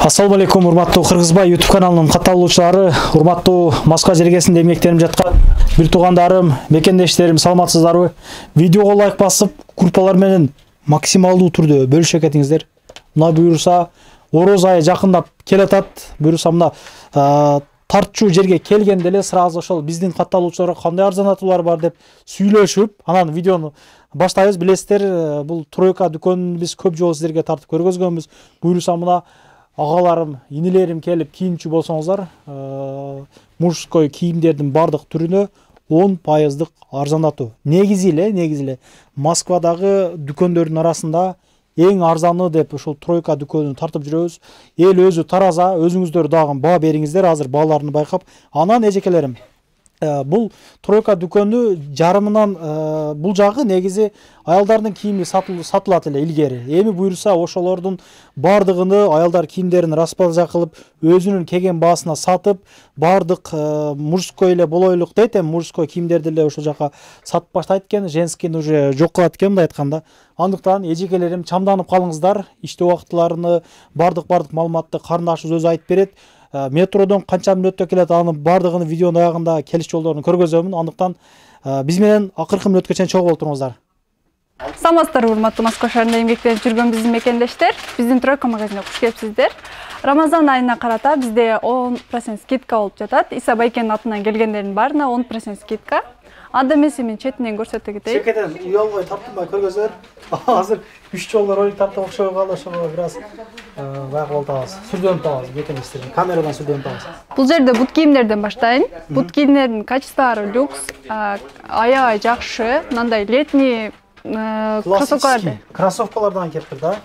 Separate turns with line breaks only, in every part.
Ассаламу алейкум, урматтуу Кыргызбай YouTube каналынын катталуучулары, урматтуу Москва жергесинде эмгектенип жаткан бир туугандарым, мекендештерим, саламатсыздарбы? Видеого лайк басып, группалар менен максималдуу түрдө бөлүшө кетиңиздер. Мына буюрса, Ороз айы жакындап келатат. Буюрса мына тартчу жерге келгенде эле сразу ошол биздин катталуучуларга кандай арзанатуулар бар деп сүйлөшүп, анан видеону баштайбыз. Билесиздер, бул тройка дүкөнүн биз көп жолу сиздерге тартып көргөзгөнбүз. Буюрса мына агаларым, инилерим келип кийимчи болсоңуздар, мужской кийимдердин бардык түрүнө 10% арзандатуу. Негизи эле Москвадагы дүкөндөрдүн арасында эң арзаны деп ошол тройка дүкөнүн тартып жүрөбүз. Эл өзү тараза, өзүңүздөр дагы баа бериңиздер, азыр бааларын байкап. Анан эжекелерим, бул тройка дүкөнү жарымынан бул жагы негизи аялдардын кийими сатылат эле илгери. Эми буюрса ошолордун бардыгыны аялдар кийимдерин распродажа кылып, өзүнүн келген баасына сатып, бардык мужской эле болойлук дейт, мужской кийимдерди эле ошол жака сатып баштайт экен, женскийни уже жок кылат экен мындай айтканда. Андыктан эжекелерим чамданып калыңыздар. Иштөө убактыларыны, бардык маалыматты карындашыбыз өзү айтып берет. Метродон канча мүнөттө келет, анын бардыгын видеонун аягында келиш жолдорун көргөзөмүн. Андыктан биз менен акыркы мүнөткө чейин чогуу болуңуздар.
Саламатсыздар, урматтуу Москва шаарында эмгектенип жүргөн биздин мекендештер. Биздин тройка магазинине куш келипсиздер. Рамазан айына карата бизде 10% скидка болуп жатат. Иса Байкенин атынан келгендердин баарына 10% скидка. Анда эмесе мен четинен көрсөтө кетейин.
Чекеден уялбай тартынбай көргөзөр. Азыр 3 жолдор ойуп тартып окшой калды, ошого бир аз баягы болуп атабыз. Сүрдөнүп атабыз мекендештерден, камерадан сүрдөнүп атабыз.
Бул жерде бут кийимдерден баштайын. Бут кийимдердин качестволору люкс, аябай жакшы, мындай летний кроссовкалар.
Кроссовкалардан келиптир да.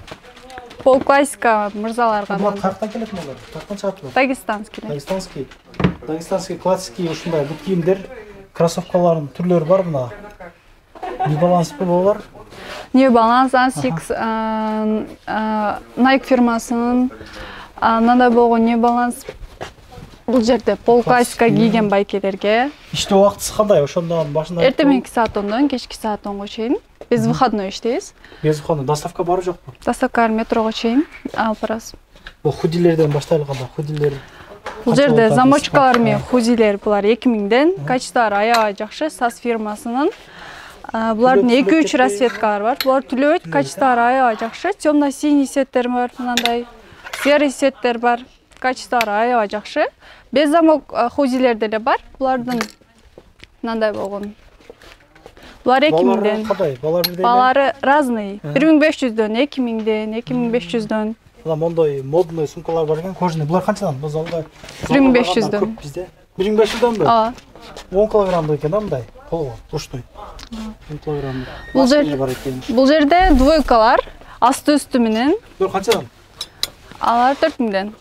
Пол классика мырзаларга.
Булар каяктан келет булар? Каяктан чыгат булар?
Дагестанский.
Дагестанский классический ушундай бут кийимдер, кроссовкалардын түрлөрү бар мына. New Balance бар.
New Balance, Asics, Nike фирмасынын мындай болгон New Balance. Бул жерде пол классика кийген байкелерге.
Иштөө убактысы кандай? Ошондон башында
эртеменки саат 10дон кечки саат 10го чейин. Без выходной иштейбиз.
Без выходной. Доставка барбы жокпу?
Доставка метрого чейин алып барабыз.
Бул худилерден баштайлы кандай? Худилер.
Бул жерде замочкалар менен худилер булар 2000ден. Качестволору аябай жакшы, SAS фирмасынын. Булардын 2-3 расцветкалары бар. Булар түлөбөйт, качестволору аябай жакшы. Темно-синий цветтер бар, мындай серый цветтер бар. Качестволору аябай жакшы. Без замок худилер деле бар. Булардын мындай болгон. Булар 2000ден. Балары разный. 1500дөн, 2000ден, 2500дөн.
Мына мондой модный сумкалар бар экен, кожаный. Булар канчадан? Бул залга
1500дөн.
Бизде 1500дөнбү? 10 килограммдуу экен да мындай. Колго, ручной. 10 килограмм.
Бул жерде двойкалар, асты-үстү менен.
Булар канчадан?
Алар 4000ден.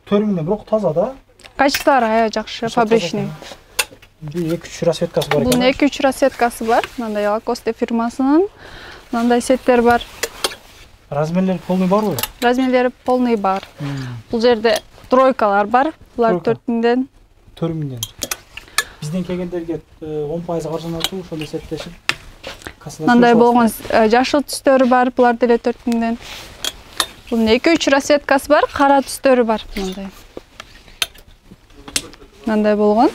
4000ден, бирок таза да.
Качестволору аябай жакшы, фабричный.
2-3 расцветкасы бар экен.
Бул 2-3 расцветкасы бар. Мындай Lacoste фирмасынын. Мындай сеттер бар.
Размерлери полный барбы?
Размерлери полный бар. Бул жерде тройкалар бар. Булар 4000ден.
4000ден. Бизден келгендерге 10% арзанатуу, ошондо сеттешип.
Мындай болгон жашыл түстөрү бар. Булар деле 4000ден. Бул 2-3 расцветкасы бар, кара түстөрү бар мындай. Мындай болгон.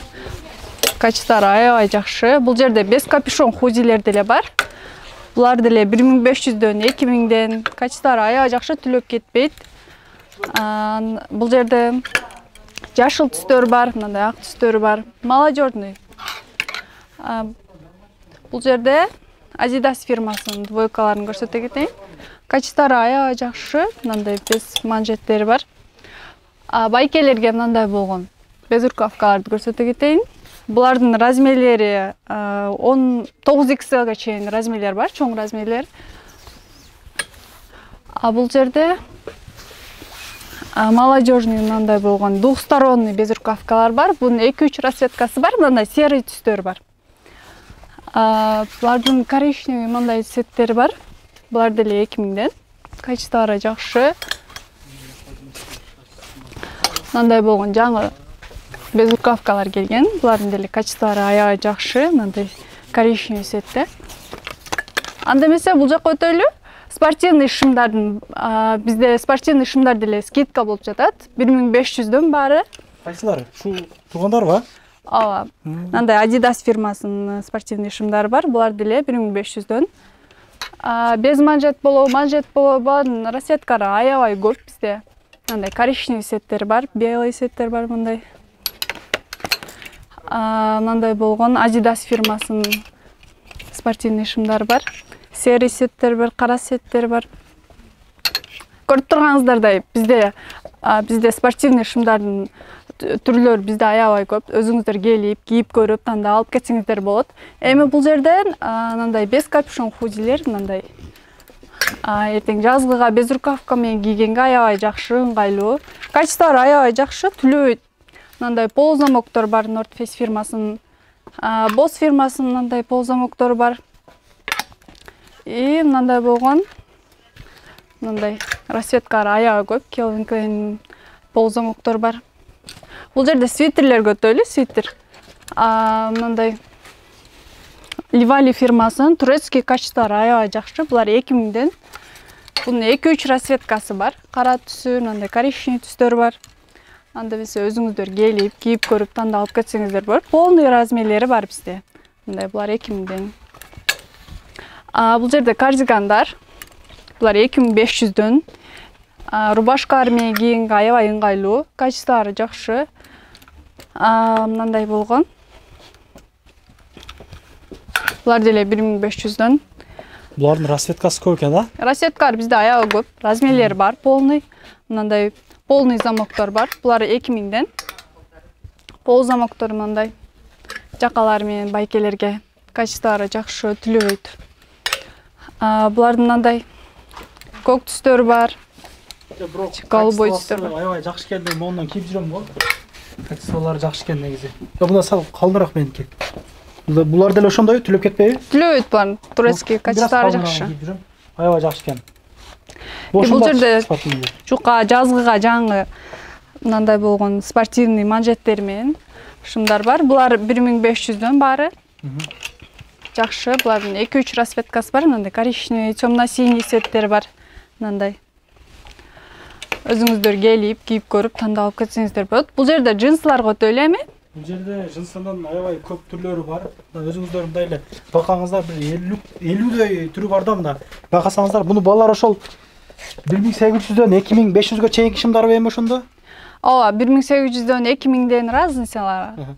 Качестволору аябай жакшы. Бул жерде без капюшон худилер деле бар. Булар деле 1500дөн, 2000ден. Качестволору аябай жакшы, түлөп кетпейт. Бул жерде жашыл түстөр бар, мындай ак түстөр бар. Молодёжный. Бул жерде Adidas фирмасынын двойкаларын көрсөтө кетейин. Качестволору аябай жакшы, мындай без манжеттери бар. Байкелерге мындай болгон без рукавкаларды көрсөтө кетейин. Булардын размерлери 9XL-га чейин размерлер бар, чоң размерлер. Бул жерде молодежный мындай болгон двухсторонний без рукавкалар бар. Бунун 2-3 расцветкасы бар, мындай серый түстөр бар. Булардын коричневый мындай цветтери бар. Булар деле 2000ден. Качестволору жакшы. Мындай болгон жаңы без рукавкалар келген. Булардын деле качестволору аябай жакшы, мындай коричневый цветте. Анда эмесе бул жакка өтөлү. спортивный шымдардын бизде спортивный шымдар деле скидка болуп жатат. 1500дөн баары.
Кайсылары? Шу тургандар ба?
Ооба. Мындай Adidas фирмасынын спортивный шымдары бар. Булар деле 1500дөн. Без манжет болобу, расцветкалары аябай көп бизде. Мындай коричневый сеттер бар, белый сеттер бар мындай. Мындай болгон Adidas фирмасынын спортивный шымдары бар. Серый сеттер бар, кара сеттер бар. Көрүп турганыңыздардай бизде спортивный шымдардын түрлөр бизде аябай көп. Өзүңүздөр келип, кийип көрүп, танда алып кетсеңиздер болот. Эми бул жерден мындай без капюшон хузилер мындай. Эртең жазгыга без рукавка менен кийгенге аябай жакшы, ыңгайлуу. Качестволору аябай жакшы, түлөбөйт. Мындай полузамоктор бар, North Face фирмасынын, Boss фирмасынын мындай полузамоктору бар. И мындай болгон мындай расцветкалары аябай көп, Calvin Klein полузамоктор бар. Бул жерде свитерлер көтөлү, свитер. Мындай Livali фирмасынын турецкий качестволору аябай жакшы. Булар 2000ден. Бунун 2-3 расцветкасы бар. Кара түсү, мындай коричневый түстөр бар. Анда биз өзүңүздөр келип, кийип көрүп, танда алып кетсеңиздер болот. Полный размерлери бар бизде. Мындай булар 2000ден. Бул жерде кардигандар. Булар 2500дөн. Рубашкалар менен кийгенге аябай ыңгайлуу, качестволору жакшы. Мындай болгон. Булар деле 1500дөн.
Булардын расцветкасы көп экен да?
Расцветкалар бизде аябай көп, размерлери бар, полный. Мындай полный замоктор бар. Булар 2000ден. Пол замоктор мындай жакалар менен байкелерге качестволору жакшы, түлөбөйт. Булардын мындай көк түстөр бар. Голубой түстөр бар.
Аябай жакшы экен, мен мондан кийип жүрөм го. Качестволору жакшы экен негизи. Мына сал калдыраак меники. Булар деле ошондой түлөп кетпейби?
Түлөбөйт булар. Турецкий качестволору жакшы.
Аябай жакшы экен.
Бул жерде жука жазгыга жаңы мындай болгон спортивный манжеттер менен шымдар бар. Булар 1500дөн баары. Жакшы, булардын 2-3 расцветкасы бар. Мындай коричневый, темно-синий сеттер бар. Мындай. Өзүңүздөр келип, кийип көрүп, танда алып кетсеңиздер болот. Бул жерде джинслар көтөлү эми?
Бул жерде джинсынын аябай көп түрлөрү бар. Өзүңүздөр мындай эле бакаңыздар, бир 50дөй түрү бар да мында. Бакасаңыздар, буну балалар ошол 1800дөн 2500гө чейинки шымдар эми ошондо?
Ооба, 1800дөн 2000ден разницалар.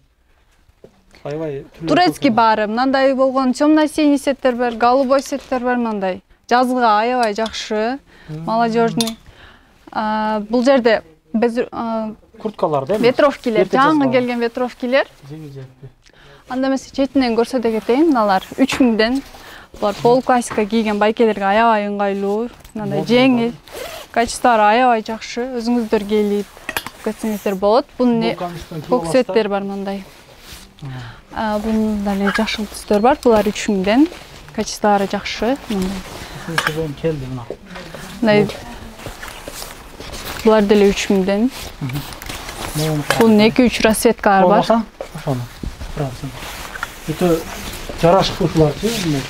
Аябай
турецкий баары, мындай болгон темно-синий сеттер бар, голубой сеттер бар мындай. Жазгыга аябай жакшы, молодежный. Бул жерде без
курткалар да?
Ветровкилер, жаңы келген ветровкилер. Анда эмес четинен көрсөтө кетейин, мыналар 3000ден. Булар пол классика кийген байкелерге аябай ыңгайлуу, мындай жеңил, качестволору аябай жакшы. Өзүңүздөр келип кетсеңиздер болот. Бунун көк сеттер бар мындай. Бунун деле жашыл түстөр бар. Булар 3000ден. Качестволору жакшы.
Мындай келди мына.
Мындай булар деле 3000ден. Бунун 2-3 расцветкалары бар.
Ошону. Өтө жарашыктуушуларчы.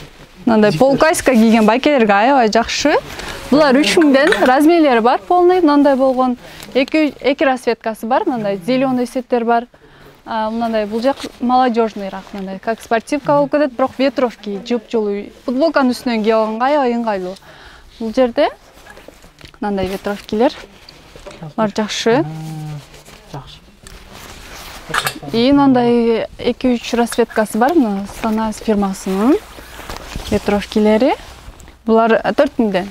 Мындай пол классика кийген байкелерге аябай жакшы. Булар 3000ден, размерлери бар, полный. Мындай болгон 2 расцветкасы бар, мындай зеленый сеттер бар. Мындай бул жак молодежныйраак, мындай как спортивка болуп кетет, бирок ветровки жыпжылуу. Футболканын үстүнөн кийип алганга аябай ыңгайлуу. Бул жерде мындай ветровкилер бар жакшы.
Жакшы.
И мындай 2-3 расцветкасы бар, мына Stanais фирмасынын ветровкилери. Булар 4000ден.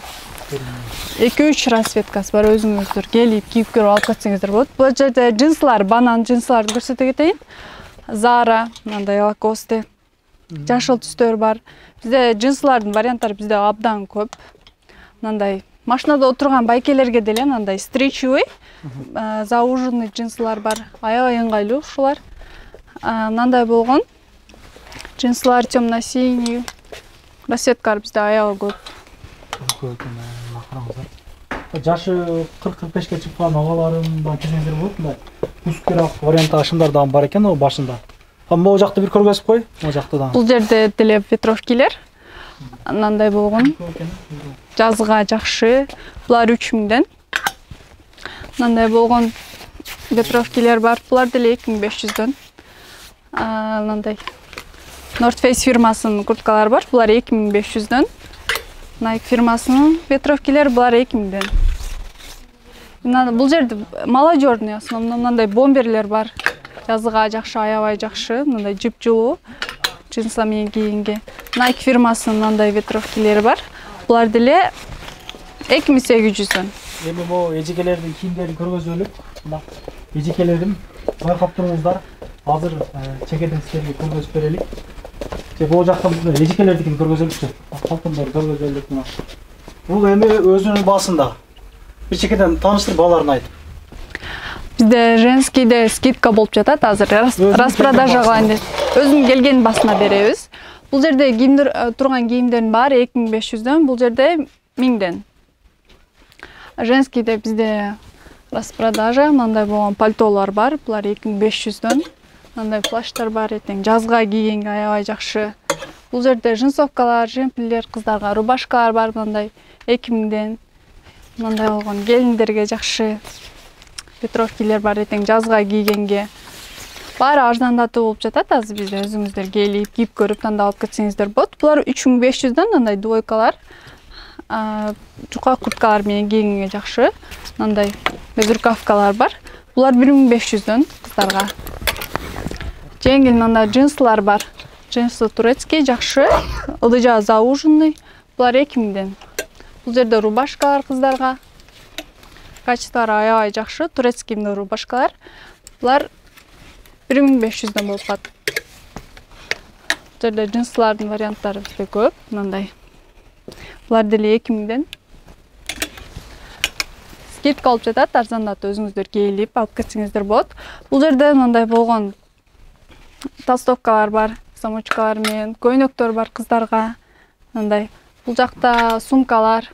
2-3 расцветкасы бар, өзүңүздөр келип, кийип көрүп алып кетсеңиздер болот. Бул жерде джинслар, банан джинсларды көрсөтө кетейин. Zara, мындай Lacoste, жашыл түстөр бар. Бизде джинслардын варианттары бизде абдан көп. Мындай машинада отурган байкелерге деле мындай стричевый, зауженный джинслар бар. Аябай ыңгайлуу ушулар. Мындай болгон джинслар темно-синий. Расцветкалар бизде аябай көп.
Жашы 40-45ке чыккан агаларым бар кезеңдер болот мындай. Ускурак варианттагы шымдар дагы бар экен, о башында. Могу жакты бир көргөзүп кой, могу жакты дагы.
Бул жерде деле ветровкилер. Мындай болгон. Жазга жакшы. Булар 3000ден. Мындай болгон ветровкилер бар. Булар деле 2500дөн. Мындай North Face фирмасынын курткалары бар. Булар 2500дөн. Nike фирмасынын ветровкилер булар 2000ден. Бул жерде молодежный основном мындай бомберлер бар. Жазга жакшы, аябай жакшы, мындай жып-жылуу джинсла менен кийинге. Nike фирмасынын мындай ветровкилери бар. Булар деле 2800дөн.
Эми могу эжекелердин кийимдерин көргөзөлүп, мына эжекелерим байкап туруңуздар. Азыр чекеден силерге көргөзүп берелик. Бул жактан эжекелердикин көргөзөлүкчү. Калтымдарды көргөзөлүк мына. Бул эми өзүнүн басында. Bir çekeden tanıştır bağlarını aytып.
Bizde женскийде скидка болуп жатат азыр. Распродажа кылайын деп. Өзүм келген басына беребиз. Бул жерде кийимдер турган кийимдердин баары 2500дөн, бул жерде 1000ден. Женскийде bizde распродажа, мындай болгон пальтолор бар. Булар 2500дөн. Мындай плащтар бар, этең жазга кийгенге аябай жакшы. Бул жерде джинсовкалар, жемпирлер, кыздарга рубашкалар бар, мындай 2000ден. Мындай болгон келиндерге жакшы ветровкилер бар, этең жазга кийгенге. Баары арзандатуу болуп жатат азыр бизде. Өзүңүздөр келип, кийип көрүп тандап алып кетсеңиздер болот. Булар 3500дөн, мындай двойкалар, жука курткалар менен кийгенге жакшы. Мындай безрукавкалар бар. Булар 1500дөн кыздарга. Жеңил мындай джинслар бар. Джинсы турецкий жакшы, ылдыжа зауженный. Булар 2000ден. Бул жерде рубашкалар кыздарга. Качестволору аябай жакшы, турецкий рубашкалар. Булар 1500дөн болуп калат. Бул жерде джинслардын варианттары бизде көп, мындай. Булар деле 2000ден. Скидка алып жатат, арзандатып өзүңүздөр келип алып кетсеңиздер болот. Бул жерде мындай болгон толстовкалар бар, замочкалар менен, көйнөктөр бар кыздарга. Мындай. Бул жакта сумкалар.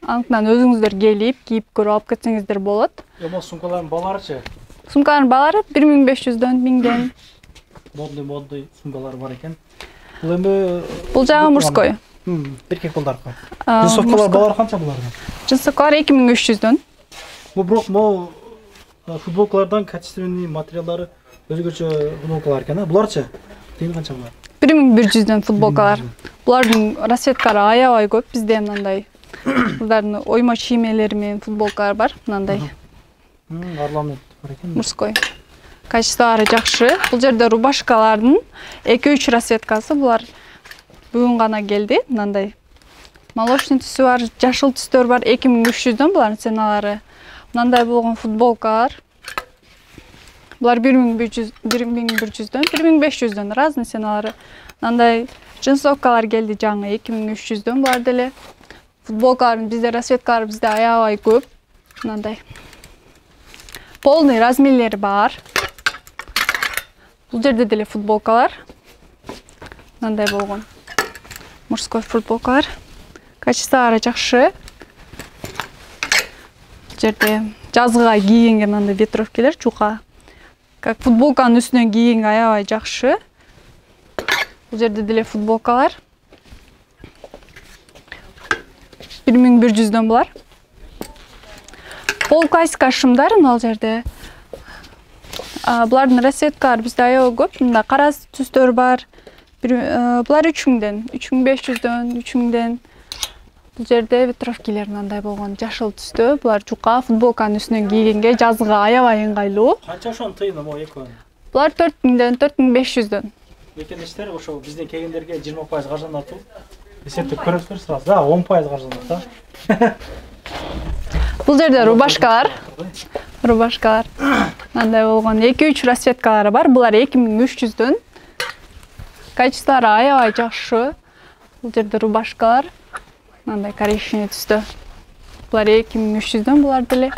Анткынан өзүңүздөр келип, кийип көрүп алып кетсеңиздер болот.
Эмо сумкалардын баларычы?
Сумкалардын балары 1500дөн, 1000ден.
Модный сумкалар бар экен. Бул эми
бул жагы мужской.
Эркек балдарга. Джинсовкалар балары канча булардын?
Джинсовкалар 2300дөн.
Бул бирок могу футболкалардан качественный материалдары өзгөчө футболкалар экен, буларчы? Тыйын канча булар?
1100дөн футболкалар. Булардын расцветкалары аябай көп. Бизде мындай булардын оймо чиймелери менен футболкалар бар, мындай.
Орнамент бар экен.
Мужской. Качестволору жакшы. Бул жерде рубашкалардын 2-3 расцветкасы, булар бүгүн гана келди, мындай. Молочный түсү бар, жашыл түстөр бар, 2300дөн булардын ценалары. Мындай болгон футболкалар. Булар 1100дөн, 1500дөн разный ценалары. Мындай джинсовкалар келди жаңы 2300дөн булар деле. Футболкалардын бизде расцветкалары бизде аябай көп. Мындай. Полный размерлери бар. Бул жерде деле футболкалар. Мындай болгон. Мужской футболкалар. Качестволору жакшы. Бул жерде жазга кийгенге мындай ветровкилер жука. Как футболканын үстүнөн кийгенге аябай жакшы. Бул жерде деле футболкалар. 1100дөн булар. Пол классика шымдар мына жерде. Булардын расцветкалары бизде аябай көп. Мында кара түстөр бар. Булар 3000ден, 3500дөн, 3000ден. Бул жерде ветровкилер мындай болгон жашыл түстө. Булар жука футболканын үстүнөн кийгенге жазга аябай ыңгайлуу.
Канча ошонун тыйыны могу экөө?
Булар 4000ден, 4500дөн.
Мекендештер ошо бизден келгендерге 20% каржандатуу. Эсептеп көрөсүздөр сразу. Да, 10% каржандат да.
Бул жерде рубашкалар. Рубашкалар. Мындай болгон 2-3 расцветкалары бар. Булар 2300дөн. Качестволору аябай жакшы. Бул жерде рубашкалар. Мындай коричневый түстө. Булар 2300дөн булар деле.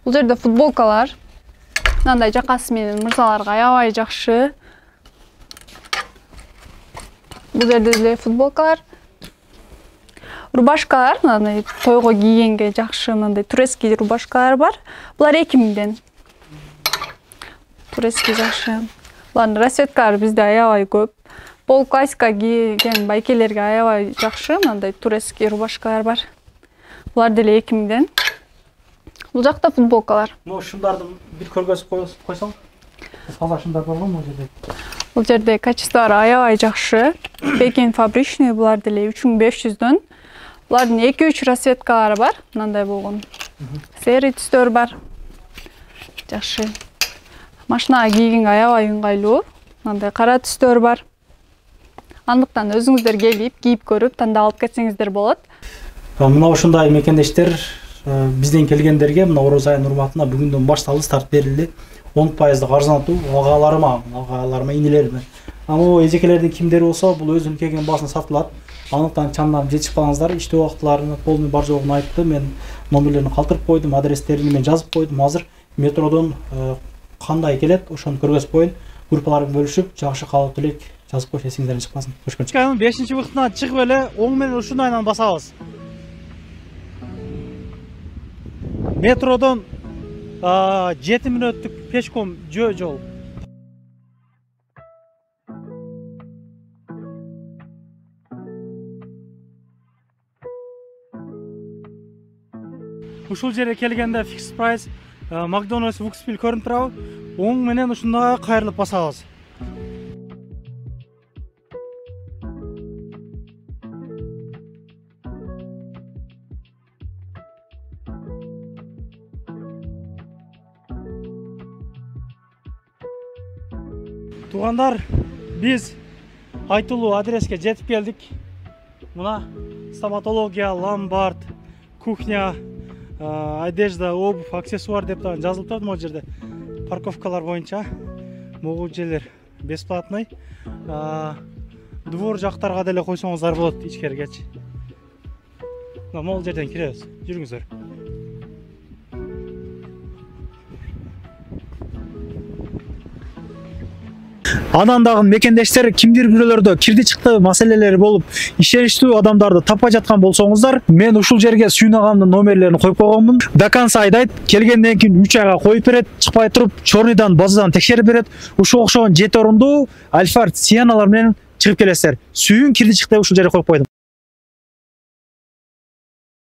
Бул жерде футболкалар. Мындай жакасы менен мырзаларга аябай жакшы. Бул жерде деле футболкалар. Рубашкалар, мындай тойго кийгенге жакшы мындай турецкий рубашкалар бар. Булар 2000ден. Турецкий жакшы. Булардын расцветкалары бизде аябай көп. Пол классика кийген байкелерге аябай жакшы, мындай турецкий рубашкалар бар. Булар деле 2000ден. Бул жакта футболкалар.
Ушундарды бир көргөзүп койсоң. Таза шундар бар го бул жерде.
Бул жерде качестволору аябай жакшы. Пекин фабричный, булар деле 3500дөн. Булардын 2-3 расцветкалары бар, мындай болгон. Серый түстөр бар. Жакшы. Машинага кийгенге аябай ыңгайлуу. Мындай кара түстөр бар. Андыктан өзүңүздөр келип, кийип көрүп, тандап алып кетсеңиздер болот.
Мына ушундай мекендештер бизден келгендерге мына Ороз айынын урматына бүгүндөн башталды, старт берилди. 10% арзанатуу агаларыма, инелериме. Ама эжекелердин кимдери болсо, бул өзүнүн келген баасын сатылат. Андыктан чамдан жетишип калыңыздар. Иштөө убактыларыны полный бар жогун айтты. Мен номерлерин калтырып койдум, адрестерин мен жазып койдум. Азыр метродон кандай келет, ошону көргөзүп коюн. Группаларын бөлүшүп, жакшы каалоо тилек жазып коюш, эсиңиздерден чыкпасын. Көрүшкөнчө. 5-быктына чыгып эле оң менен ушундайдан басабыз. Метродон 7 мүнөттүк пешком жол. Ушул жерге келгенде fixed price McDonald's Вукспил көрүнүп турабы? Оң менен ушундай кайрылып басабыз. Тугандар, биз айтылуу адреске жетип келдик. Мына стоматология, ломбард, кухня, одежда, обувь, аксессуар деп жазылып турат могул жерде. Парковкалар боюнча могул жерлер бесплатный. Двор жактарга деле койсоңуздар болот ичкеригечи. Могул жерден киребиз. Жүрүңүздөр. Анан дагы мекендештер кимдир бирөөлөрдө кирди чыкты маселелери болуп, ишеничтүү адамдарды таппай жаткан болсоңуздар, мен ушул жерге Сүйүн агамдын номерлерин коюп койгонмун. До конца айдайт, келгенден кийин 3 айга коюп берет, чыкпай туруп, чорныйдан, базадан текшерип берет. Ушул окшогон 7 орундуу Альфард Сианалар менен чыгып келесиздер. Сүйүн кирди чыкты ушул жерге коюп койдум.